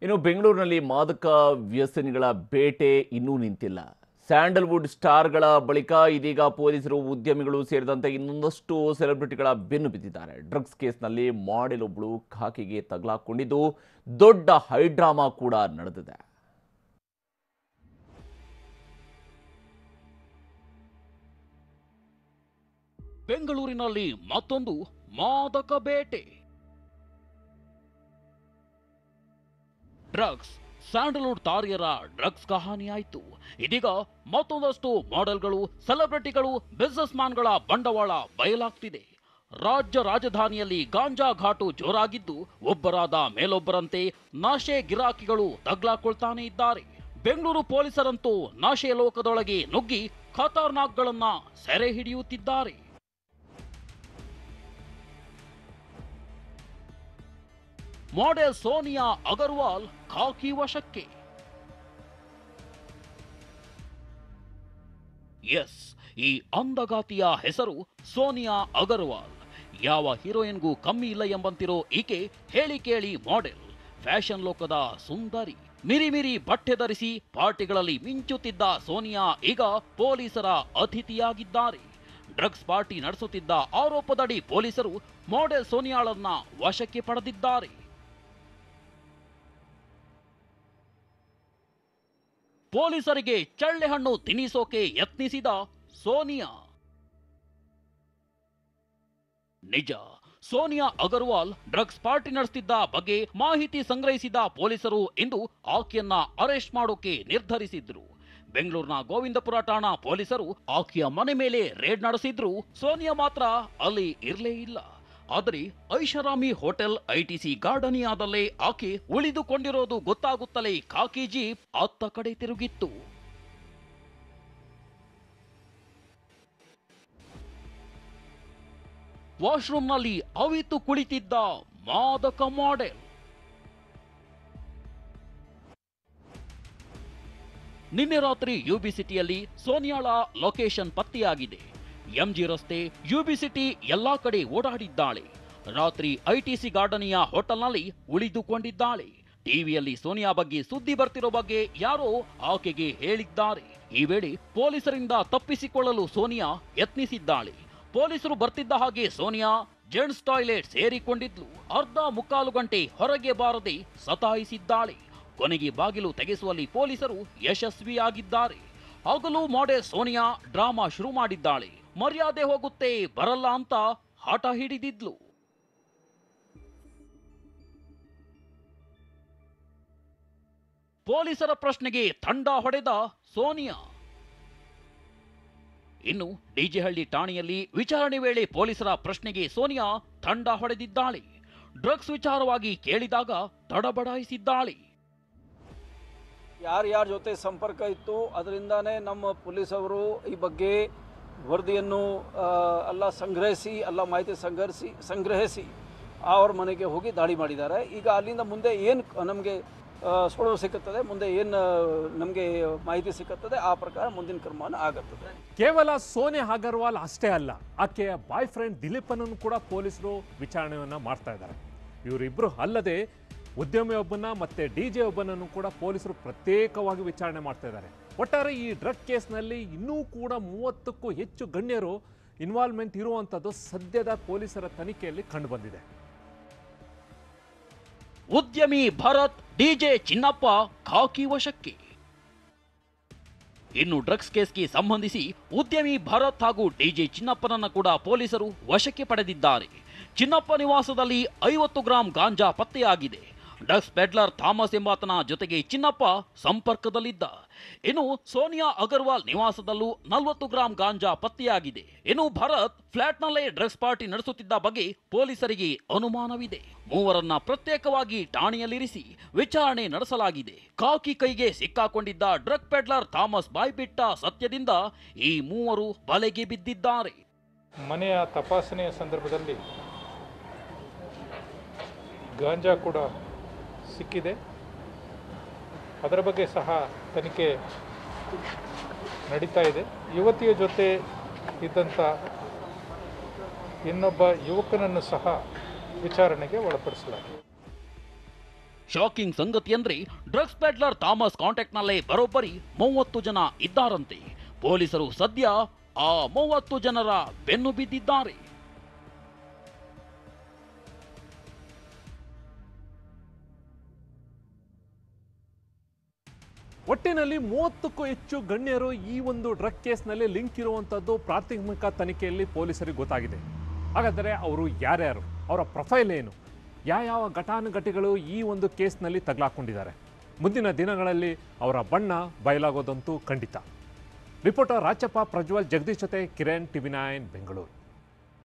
ಇನ್ನು ಬೆಂಗಳೂರಿನಲ್ಲಿ ಮಾದಕ ವ್ಯಸನಿಗಳ ಬೇಟೆ ಇನ್ನೂ ನಿಂತಿಲ್ಲ. ಸ್ಯಾಂಡಲ್ವುಡ್ ಸ್ಟಾರ್ಗಳ ಬಳಿಕ ಇದೀಗ ಪೊಲೀಸರು ಉದ್ಯಮಿಗಳು ಸೇರಿದಂತೆ ಇನ್ನೊಂದಷ್ಟು ಸೆಲೆಬ್ರಿಟಿಗಳ ಬೆನ್ನು ಬಿದ್ದಿದ್ದಾರೆ. ಡ್ರಗ್ಸ್ ಕೇಸ್ನಲ್ಲಿ ಮಾಡೆಲ್ ಒಬ್ಬಳು ಖಾಕಿಗೆ ತಗಲಾಕೊಂಡಿದ್ದು ದೊಡ್ಡ ಹೈಡ್ರಾಮಾ ಕೂಡ ನಡೆದಿದೆ. ಬೆಂಗಳೂರಿನಲ್ಲಿ ಮತ್ತೊಂದು ಮಾದಕ ಬೇಟೆ. ಡ್ರಗ್ಸ್ ಸ್ಯಾಂಡಲ್ವುಡ್ ತಾರೆಯರ ಡ್ರಗ್ಸ್ ಕಹಾನಿ ಆಯಿತು. ಇದೀಗ ಮತ್ತೊಂದಷ್ಟು ಮಾಡೆಲ್ಗಳು, ಸೆಲೆಬ್ರಿಟಿಗಳು, ಬಿಸಿನೆಸ್ ಮ್ಯಾನ್ಗಳ ಬಂಡವಾಳ ಬಯಲಾಗ್ತಿದೆ. ರಾಜ್ಯ ರಾಜಧಾನಿಯಲ್ಲಿ ಗಾಂಜಾ ಘಾಟು ಜೋರಾಗಿದ್ದು ಒಬ್ಬರಾದ ಮೇಲೊಬ್ಬರಂತೆ ನಾಶೆ ಗಿರಾಕಿಗಳು ತಗ್ಲಾಕೊಳ್ತಾನೆ ಇದ್ದಾರೆ. ಬೆಂಗಳೂರು ಪೊಲೀಸರಂತೂ ನಾಶೆ ಲೋಕದೊಳಗೆ ನುಗ್ಗಿ ಖತರ್ನಾಕ್ಗಳನ್ನ ಸೆರೆ ಹಿಡಿಯುತ್ತಿದ್ದಾರೆ. ಮಾಡೆಲ್ ಸೋನಿಯಾ ಅಗರ್ವಾಲ್ ಖಾಕಿ ವಶಕ್ಕೆ. ಎಸ್, ಈ ಅಂದಗಾತಿಯ ಹೆಸರು ಸೋನಿಯಾ ಅಗರ್ವಾಲ್. ಯಾವ ಹೀರೋಯಿನ್ಗೂ ಕಮ್ಮಿ ಇಲ್ಲ ಎಂಬಂತಿರೋ ಈಕೆ ಹೇಳಿ ಕೇಳಿ ಮಾಡೆಲ್, ಫ್ಯಾಷನ್ ಲೋಕದ ಸುಂದರಿ. ಮಿರಿ ಬಟ್ಟೆ ಧರಿಸಿ ಪಾರ್ಟಿಗಳಲ್ಲಿ ಮಿಂಚುತ್ತಿದ್ದ ಸೋನಿಯಾ ಈಗ ಪೊಲೀಸರ ಅತಿಥಿಯಾಗಿದ್ದಾರೆ. ಡ್ರಗ್ಸ್ ಪಾರ್ಟಿ ನಡೆಸುತ್ತಿದ್ದ ಆರೋಪದಡಿ ಪೊಲೀಸರು ಮಾಡೆಲ್ ಸೋನಿಯಾಳನ್ನ ವಶಕ್ಕೆ ಪಡೆದಿದ್ದಾರೆ. ಪೊಲೀಸರಿಗೆ ಚಳ್ಳೆಹಣ್ಣು ತಿನ್ನಿಸೋಕೆ ಯತ್ನಿಸಿದ ಸೋನಿಯಾ. ನಿಜ, ಸೋನಿಯಾ ಅಗರ್ವಾಲ್ ಡ್ರಗ್ಸ್ ಪಾರ್ಟಿ ನಡೆಸುತ್ತಿದ್ದ ಬಗ್ಗೆ ಮಾಹಿತಿ ಸಂಗ್ರಹಿಸಿದ ಪೊಲೀಸರು ಇಂದು ಆಕೆಯನ್ನ ಅರೆಸ್ಟ್ ಮಾಡೋಕೆ ನಿರ್ಧರಿಸಿದ್ರು. ಬೆಂಗಳೂರಿನ ಗೋವಿಂದಪುರ ಠಾಣಾ ಪೊಲೀಸರು ಆಕೆಯ ಮನೆ ಮೇಲೆ ರೇಡ್ ನಡೆಸಿದ್ರು. ಸೋನಿಯಾ ಮಾತ್ರ ಅಲ್ಲಿ ಇರಲೇ ಇಲ್ಲ. ಆದರೆ ಐಷಾರಾಮಿ ಹೋಟೆಲ್ ಐಟಿಸಿ ಗಾರ್ಡನಿಯಾದಲ್ಲೇ ಆಕೆ ಉಳಿದುಕೊಂಡಿರೋದು ಗೊತ್ತಾಗುತ್ತಲೇ ಖಾಕಿ ಜೀಪ್ ಅತ್ತ ಕಡೆ ತಿರುಗಿತ್ತು. ವಾಶ್ರೂಮ್ನಲ್ಲಿ ಅವಿತು ಕುಳಿತಿದ್ದ ಮಾದಕ ಮಾಡೆಲ್. ನಿನ್ನೆ ರಾತ್ರಿ ಯುಬಿ ಸಿಟಿಯಲ್ಲಿ ಸೋನಿಯಾಳ ಲೊಕೇಶನ್ ಪತ್ತೆಯಾಗಿದೆ. ಎಂಜಿ ರಸ್ತೆ, ಯುಬಿ ಸಿಟಿ ಎಲ್ಲಾ ಕಡೆ ಓಡಾಡಿದ್ದಾಳೆ. ರಾತ್ರಿ ಐಟಿಸಿ ಗಾರ್ಡನಿಯ ಹೋಟೆಲ್ನಲ್ಲಿ ಉಳಿದುಕೊಂಡಿದ್ದಾಳೆ. ಟಿವಿಯಲ್ಲಿ ಸೋನಿಯಾ ಬಗ್ಗೆ ಸುದ್ದಿ ಬರ್ತಿರೋ ಬಗ್ಗೆ ಯಾರೋ ಆಕೆಗೆ ಹೇಳಿದ್ದಾರೆ. ಈ ವೇಳೆ ಪೊಲೀಸರಿಂದ ತಪ್ಪಿಸಿಕೊಳ್ಳಲು ಸೋನಿಯಾ ಯತ್ನಿಸಿದ್ದಾಳೆ. ಪೊಲೀಸರು ಬರ್ತಿದ್ದ ಹಾಗೆ ಸೋನಿಯಾ ಜೆಂಟ್ಸ್ ಟಾಯ್ಲೆಟ್ ಸೇರಿಕೊಂಡಿದ್ಲು. ಅರ್ಧ ಮುಕ್ಕಾಲು ಗಂಟೆ ಹೊರಗೆ ಬಾರದೆ ಸತಾಯಿಸಿದ್ದಾಳೆ. ಕೊನೆಗೆ ಬಾಗಿಲು ತೆಗೆಸುವಲ್ಲಿ ಪೊಲೀಸರು ಯಶಸ್ವಿಯಾಗಿದ್ದಾರೆ. ಆಗಲೂ ಮಾಡೆಲ್ ಸೋನಿಯಾ ಡ್ರಾಮಾ ಶುರು ಮಾಡಿದ್ದಾಳೆ. ಮರ್ಯಾದೆ ಹೋಗುತ್ತೆ, ಬರಲ್ಲ ಅಂತ ಹಠ ಹಿಡಿದಿದ್ಲು. ಪೊಲೀಸರ ಪ್ರಶ್ನೆಗೆ ತಂಡ ಹೊಡೆದ ಸೋನಿಯಾ. ಇನ್ನು ಡಿಜೆಹಳ್ಳಿ ಠಾಣೆಯಲ್ಲಿ ವಿಚಾರಣೆ ವೇಳೆ ಪೊಲೀಸರ ಪ್ರಶ್ನೆಗೆ ಸೋನಿಯಾ ತಂಡ ಹೊಡೆದಿದ್ದಾಳೆ. ಡ್ರಗ್ಸ್ ವಿಚಾರವಾಗಿ ಕೇಳಿದಾಗ ತಡಬಡಾಯಿಸಿದ್ದಾಳೆ. ಯಾರ್ಯಾರ ಜೊತೆ ಸಂಪರ್ಕ ಇತ್ತು ಅದರಿಂದಾನೇ ನಮ್ಮ ಪೊಲೀಸವರು ಈ ಬಗ್ಗೆ ವರದಿಯನ್ನು ಸಂಗ್ರಹಿಸಿ ಅವ್ರ ಮನೆಗೆ ಹೋಗಿ ದಾಳಿ ಮಾಡಿದ್ದಾರೆ. ಈಗ ಅಲ್ಲಿಂದ ಮುಂದೆ ಏನು ನಮಗೆ ಸುಳಿವು ಸಿಕ್ಕುತ್ತದೆ, ಮುಂದೆ ಏನು ನಮಗೆ ಮಾಹಿತಿ ಸಿಕ್ಕುತ್ತದೆ, ಆ ಪ್ರಕಾರ ಮುಂದಿನ ಕ್ರಮವನ್ನು ಆಗುತ್ತದೆ. ಕೇವಲ ಸೋನಿಯಾ ಅಗರ್ವಾಲ್ ಅಷ್ಟೇ ಅಲ್ಲ, ಆಕೆಯ ಬಾಯ್ ಫ್ರೆಂಡ್ ದಿಲೀಪನನ್ನು ಕೂಡ ಪೊಲೀಸರು ವಿಚಾರಣೆಯನ್ನ ಮಾಡ್ತಾ ಇದ್ದಾರೆ. ಇವರಿಬ್ಬರು ಅಲ್ಲದೆ ಉದ್ಯಮಿಯೊಬ್ಬನ ಮತ್ತೆ ಡಿಜೆ ಒಬ್ಬನನ್ನು ಕೂಡ ಪೊಲೀಸರು ಪ್ರತ್ಯೇಕವಾಗಿ ವಿಚಾರಣೆ ಮಾಡ್ತಾ ಇದ್ದಾರೆ. ಒಟ್ಟಾರೆ ಈ ಡ್ರಗ್ ಕೇಸ್ನಲ್ಲಿ ಇನ್ನೂ ಕೂಡ 30ಕ್ಕೂ ಹೆಚ್ಚು ಗಣ್ಯರು ಇನ್ವಾಲ್ವ್ಮೆಂಟ್ ಇರುವಂಥದ್ದು ಸದ್ಯದ ಪೊಲೀಸರ ತನಿಖೆಯಲ್ಲಿ ಕಂಡುಬಂದಿದೆ. ಉದ್ಯಮಿ ಭರತ್, ಡಿಜೆ ಚಿನ್ನಪ್ಪ ಖಾಕಿ ವಶಕ್ಕೆ. ಇನ್ನು ಡ್ರಗ್ಸ್ ಕೇಸ್ಗೆ ಸಂಬಂಧಿಸಿ ಉದ್ಯಮಿ ಭರತ್ ಹಾಗೂ ಡಿಜೆ ಚಿನ್ನಪ್ಪನನ್ನ ಕೂಡ ಪೊಲೀಸರು ವಶಕ್ಕೆ ಪಡೆದಿದ್ದಾರೆ. ಚಿನ್ನಪ್ಪ ನಿವಾಸದಲ್ಲಿ 50 ಗ್ರಾಂ ಗಾಂಜಾ ಪತ್ತೆಯಾಗಿದೆ. ಡ್ರಗ್ಸ್ ಪೆಡ್ಲರ್ ಥಾಮಸ್ ಎಂಬಾತನ ಜೊತೆಗೆ ಚಿನ್ನಪ್ಪ ಸಂಪರ್ಕದಲ್ಲಿದ್ದ. ಇನ್ನು ಸೋನಿಯಾ ಅಗರ್ವಾಲ್ ನಿವಾಸದಲ್ಲೂ 40 ಗ್ರಾಂ ಗಾಂಜಾ ಪತ್ತೆಯಾಗಿದೆ. ಇನ್ನು ಭರತ್ ಫ್ಲಾಟ್ನಲ್ಲೇ ಡ್ರಗ್ಸ್ ಪಾರ್ಟಿ ನಡೆಸುತ್ತಿದ್ದ ಬಗ್ಗೆ ಪೊಲೀಸರಿಗೆ ಅನುಮಾನವಿದೆ. ಮೂವರನ್ನ ಪ್ರತ್ಯೇಕವಾಗಿ ಠಾಣೆಯಲ್ಲಿರಿಸಿ ವಿಚಾರಣೆ ನಡೆಸಲಾಗಿದೆ. ಖಾಕಿ ಕೈಗೆ ಸಿಕ್ಕಾಕೊಂಡಿದ್ದ ಡ್ರಗ್ ಪೆಡ್ಲರ್ ಥಾಮಸ್ ಬಾಯ್ಬಿಟ್ಟ ಸತ್ಯದಿಂದ ಈ ಮೂವರು ಬಲೆಗೆ ಬಿದ್ದಿದ್ದಾರೆ. ಮನೆಯ ತಪಾಸಣೆಯ ಸಂದರ್ಭದಲ್ಲಿ ಗಾಂಜಾ ಕೂಡ ಸಿಕ್ಕಿದೆ. ಅದರ ಬಗ್ಗೆ ಸಹ ತನಿಖೆ ನಡೀತಾ ಇದೆ. ಯುವತಿಯ ಜೊತೆ ಇದ್ದಂಥ ಇನ್ನೊಬ್ಬ ಯುವಕನನ್ನು ಸಹ ವಿಚಾರಣೆಗೆ ಒಳಪಡಿಸಲಾಗಿದೆ. ಶಾಕಿಂಗ್ ಸಂಗತಿ ಅಂದ್ರೆ ಡ್ರಗ್ಸ್ ಪೆಡ್ಲರ್ ಥಾಮಸ್ ಕಾಂಟ್ಯಾಕ್ಟ್ನಲ್ಲೇ ಬರೋಬ್ಬರಿ 30 ಜನ ಇದ್ದಾರಂತೆ. ಪೊಲೀಸರು ಸದ್ಯ ಆ 30 ಜನರ ಬೆನ್ನು ಬಿದ್ದಿದ್ದಾರೆ. ಒಟ್ಟಿನಲ್ಲಿ 30ಕ್ಕೂ ಹೆಚ್ಚು ಗಣ್ಯರು ಈ ಒಂದು ಡ್ರಗ್ ಕೇಸ್ನಲ್ಲಿ ಲಿಂಕ್ ಇರುವಂಥದ್ದು ಪ್ರಾಥಮಿಕ ತನಿಖೆಯಲ್ಲಿ ಪೊಲೀಸರಿಗೆ ಗೊತ್ತಾಗಿದೆ. ಹಾಗಾದರೆ ಅವರು ಯಾರ್ಯಾರು, ಅವರ ಪ್ರೊಫೈಲ್ ಏನು, ಯಾವ ಘಟಾನುಘಟಿಗಳು ಈ ಒಂದು ಕೇಸ್ನಲ್ಲಿ ತಗಲಾಕೊಂಡಿದ್ದಾರೆ, ಮುಂದಿನ ದಿನಗಳಲ್ಲಿ ಅವರ ಬಣ್ಣ ಬಯಲಾಗೋದಂತೂ ಖಂಡಿತ. ರಿಪೋರ್ಟರ್ ರಾಚಪ್ಪ ಪ್ರಜ್ವಲ್ ಜಗದೀಶ್ ಜೊತೆ ಕಿರಣ್, TV9 ಬೆಂಗಳೂರು.